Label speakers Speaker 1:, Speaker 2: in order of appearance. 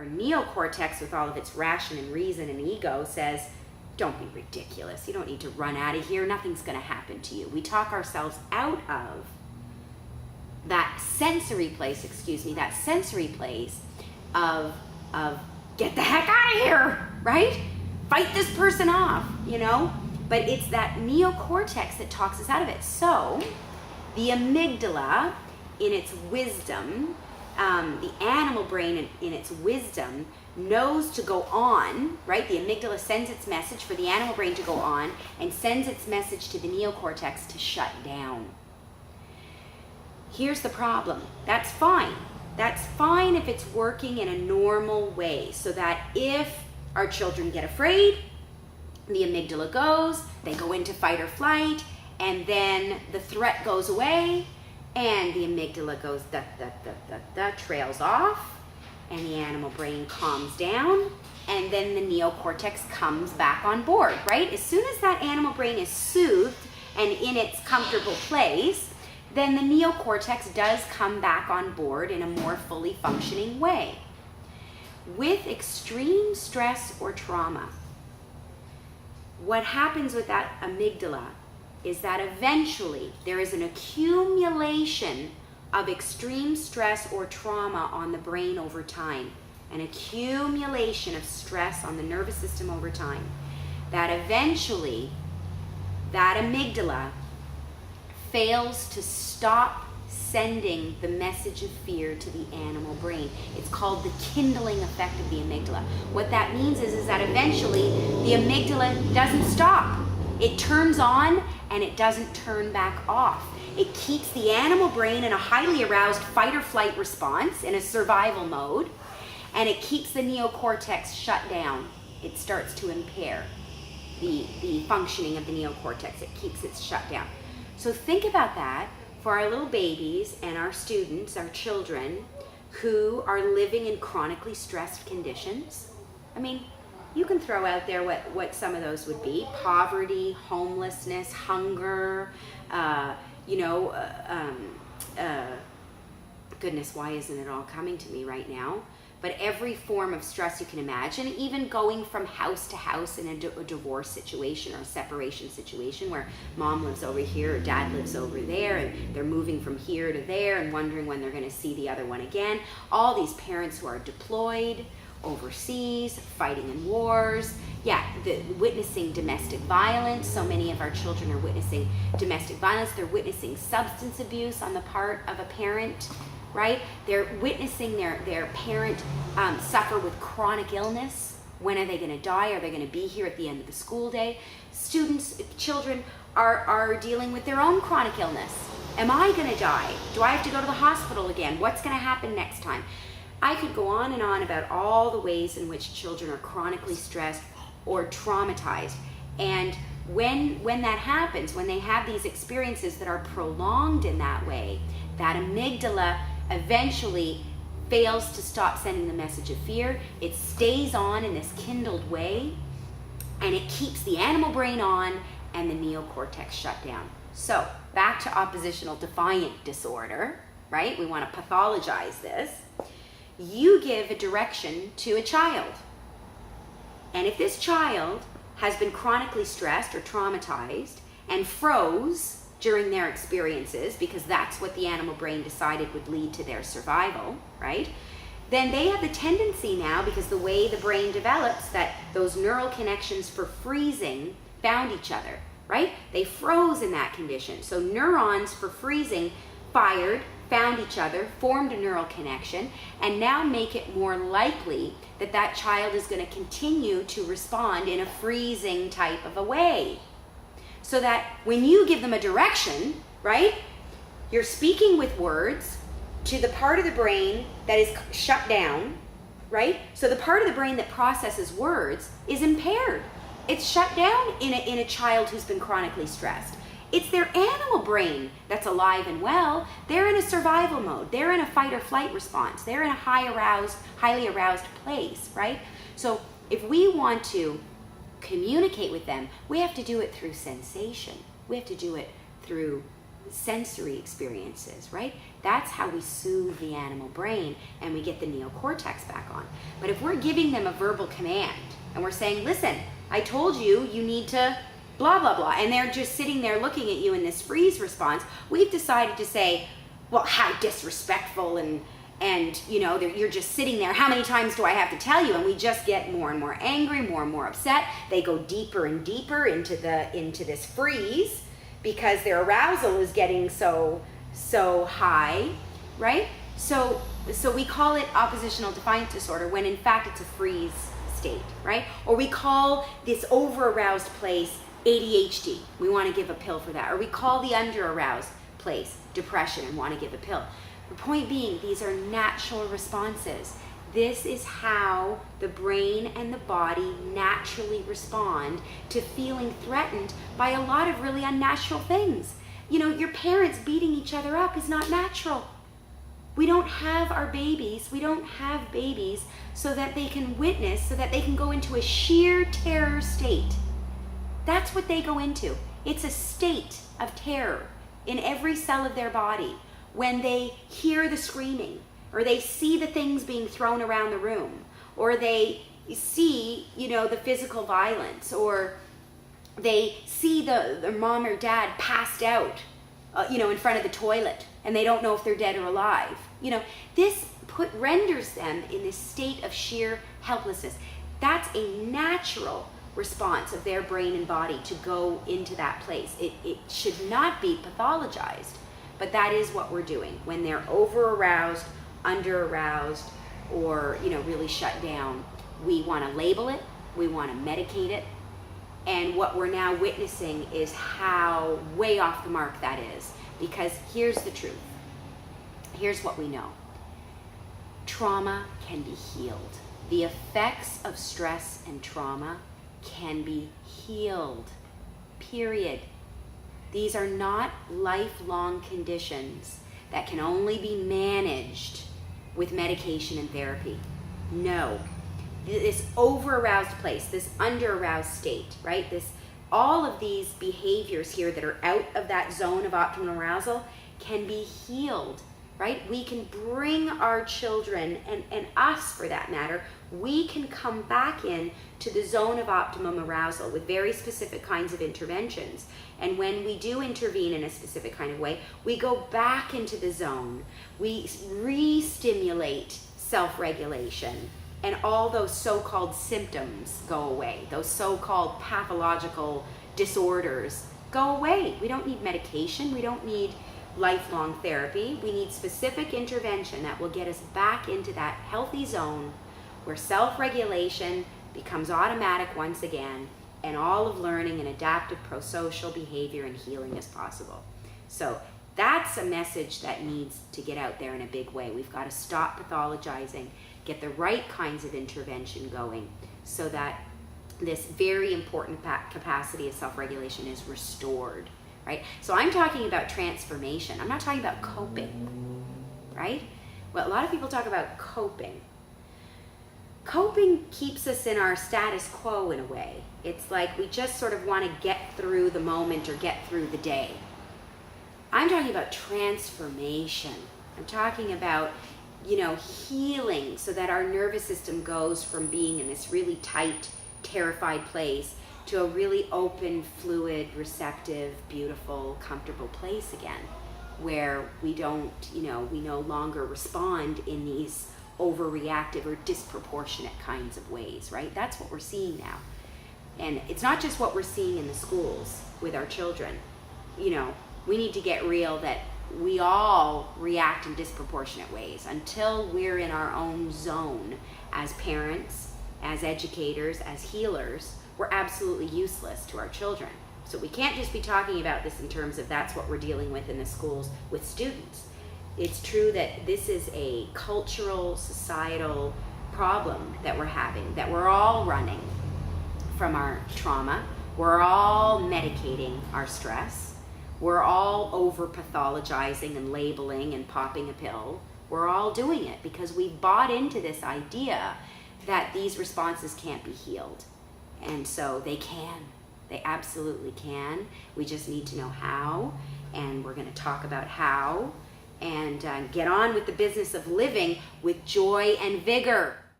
Speaker 1: Our neocortex, with all of its ration and reason and ego, says, don't be ridiculous. You don't need to run out of here. Nothing's going to happen to you. We talk ourselves out of that sensory place of get the heck out of here, right? Fight this person off, you know? But it's that neocortex that talks us out of it. So the amygdala, in its wisdom, the animal brain in its wisdom, knows to go on, right? The amygdala sends its message for the animal brain to go on and sends its message to the neocortex to shut down. Here's the problem. That's fine. That's fine if it's working in a normal way, so that if our children get afraid, the amygdala goes, they go into fight or flight, and then the threat goes away, and the amygdala goes trails off, and the animal brain calms down, and then the neocortex comes back on board, right? As soon as that animal brain is soothed and in its comfortable place, then the neocortex does come back on board in a more fully functioning way. With extreme stress or trauma, what happens with that amygdala is that eventually there is an accumulation of extreme stress or trauma on the brain over time, an accumulation of stress on the nervous system over time, that eventually that amygdala fails to stop sending the message of fear to the animal brain. It's called the kindling effect of the amygdala. What that means is that eventually the amygdala doesn't stop. It turns on and it doesn't turn back off. It keeps the animal brain in a highly aroused fight or flight response, in a survival mode, and it keeps the neocortex shut down. It starts to impair the functioning of the neocortex. It keeps it shut down. So think about that for our little babies and our students, our children, who are living in chronically stressed conditions. I mean, you can throw out there what some of those would be: poverty, homelessness, hunger, goodness, why isn't it all coming to me right now? But every form of stress you can imagine, even going from house to house in a divorce situation or a separation situation where mom lives over here or dad lives over there, and they're moving from here to there and wondering when they're going to see the other one again. All these parents who are deployed overseas, fighting in wars, witnessing domestic violence. So many of our children are witnessing domestic violence. They're witnessing substance abuse on the part of a parent, right? They're witnessing their parent suffer with chronic illness. When are they going to die? Are they going to be here at the end of the school day? Children are dealing with their own chronic illness. Am I going to die? Do I have to go to the hospital again? What's going to happen next time? I could go on and on about all the ways in which children are chronically stressed or traumatized. And when that happens, when they have these experiences that are prolonged in that way, that amygdala eventually fails to stop sending the message of fear. It stays on in this kindled way, and it keeps the animal brain on and the neocortex shut down. So back to oppositional defiant disorder, right? We want to pathologize this. You give a direction to a child. And if this child has been chronically stressed or traumatized and froze during their experiences, because that's what the animal brain decided would lead to their survival, right? Then they have the tendency now, because the way the brain develops, that those neural connections for freezing found each other, right? They froze in that condition. So neurons for freezing fired, found each other, formed a neural connection, and now make it more likely that that child is going to continue to respond in a freezing type of a way. So that when you give them a direction, right, you're speaking with words to the part of the brain that is shut down, right? So the part of the brain that processes words is impaired. It's shut down in a child who's been chronically stressed. It's their animal brain that's alive and well. They're in a survival mode. They're in a fight or flight response. They're in a highly aroused place, right? So if we want to communicate with them, we have to do it through sensation. We have to do it through sensory experiences, right? That's how we soothe the animal brain and we get the neocortex back on. But if we're giving them a verbal command and we're saying, listen, I told you, you need to blah, blah, blah, and they're just sitting there looking at you in this freeze response, we've decided to say, well, how disrespectful, and you're just sitting there, how many times do I have to tell you? And we just get more and more angry, more and more upset. They go deeper and deeper into this freeze because their arousal is getting so high, right? So we call it oppositional defiance disorder when in fact it's a freeze state, right? Or we call this over-aroused place ADHD. We want to give a pill for that. Or we call the under-aroused place depression and want to give a pill. The point being, these are natural responses. This is how the brain and the body naturally respond to feeling threatened by a lot of really unnatural things. Your parents beating each other up is not natural. We don't have babies so that they can witness, so that they can go into a sheer terror state. That's what they go into. It's a state of terror in every cell of their body when they hear the screaming, or they see the things being thrown around the room, or they see, the physical violence, or they see their mom or dad passed out, in front of the toilet, and they don't know if they're dead or alive. This renders them in this state of sheer helplessness. That's a natural response of their brain and body to go into that place. It should not be pathologized, but that is what we're doing when they're over-aroused, under-aroused, or really shut down. We want to label it, we want to medicate it, and what we're now witnessing is how way off the mark that is. Because here's the truth. Here's what we know. Trauma can be healed. The effects of stress and trauma can be healed, period. These are not lifelong conditions that can only be managed with medication and therapy. No. This over-aroused place, this under-aroused state, right? All of these behaviors here that are out of that zone of optimal arousal can be healed, right? We can bring our children, and us for that matter, we can come back in to the zone of optimum arousal with very specific kinds of interventions. And when we do intervene in a specific kind of way, we go back into the zone. We re-stimulate self-regulation, and all those so-called symptoms go away. Those so-called pathological disorders go away. We don't need medication. We don't need lifelong therapy. We need specific intervention that will get us back into that healthy zone where self-regulation becomes automatic once again, and all of learning and adaptive prosocial behavior and healing is possible. So that's a message that needs to get out there in a big way. We've got to stop pathologizing, get the right kinds of intervention going so that this very important capacity of self-regulation is restored, right? So I'm talking about transformation. I'm not talking about coping, right? Well, a lot of people talk about coping. Coping keeps us in our status quo in a way. It's like we just sort of want to get through the moment or get through the day. I'm talking about transformation. I'm talking about, healing so that our nervous system goes from being in this really tight, terrified place to a really open, fluid, receptive, beautiful, comfortable place again, where we don't, we no longer respond in these overreactive or disproportionate kinds of ways, right? That's what we're seeing now. And it's not just what we're seeing in the schools with our children. We need to get real that we all react in disproportionate ways until we're in our own zone as parents, as educators, as healers. We're absolutely useless to our children. So we can't just be talking about this in terms of that's what we're dealing with in the schools with students. It's true that this is a cultural, societal problem that we're having, that we're all running from our trauma. We're all medicating our stress. We're all over pathologizing and labeling and popping a pill. We're all doing it because we've bought into this idea that these responses can't be healed. And so they can. They absolutely can. We just need to know how. and we're going to talk about how and get on with the business of living with joy and vigor.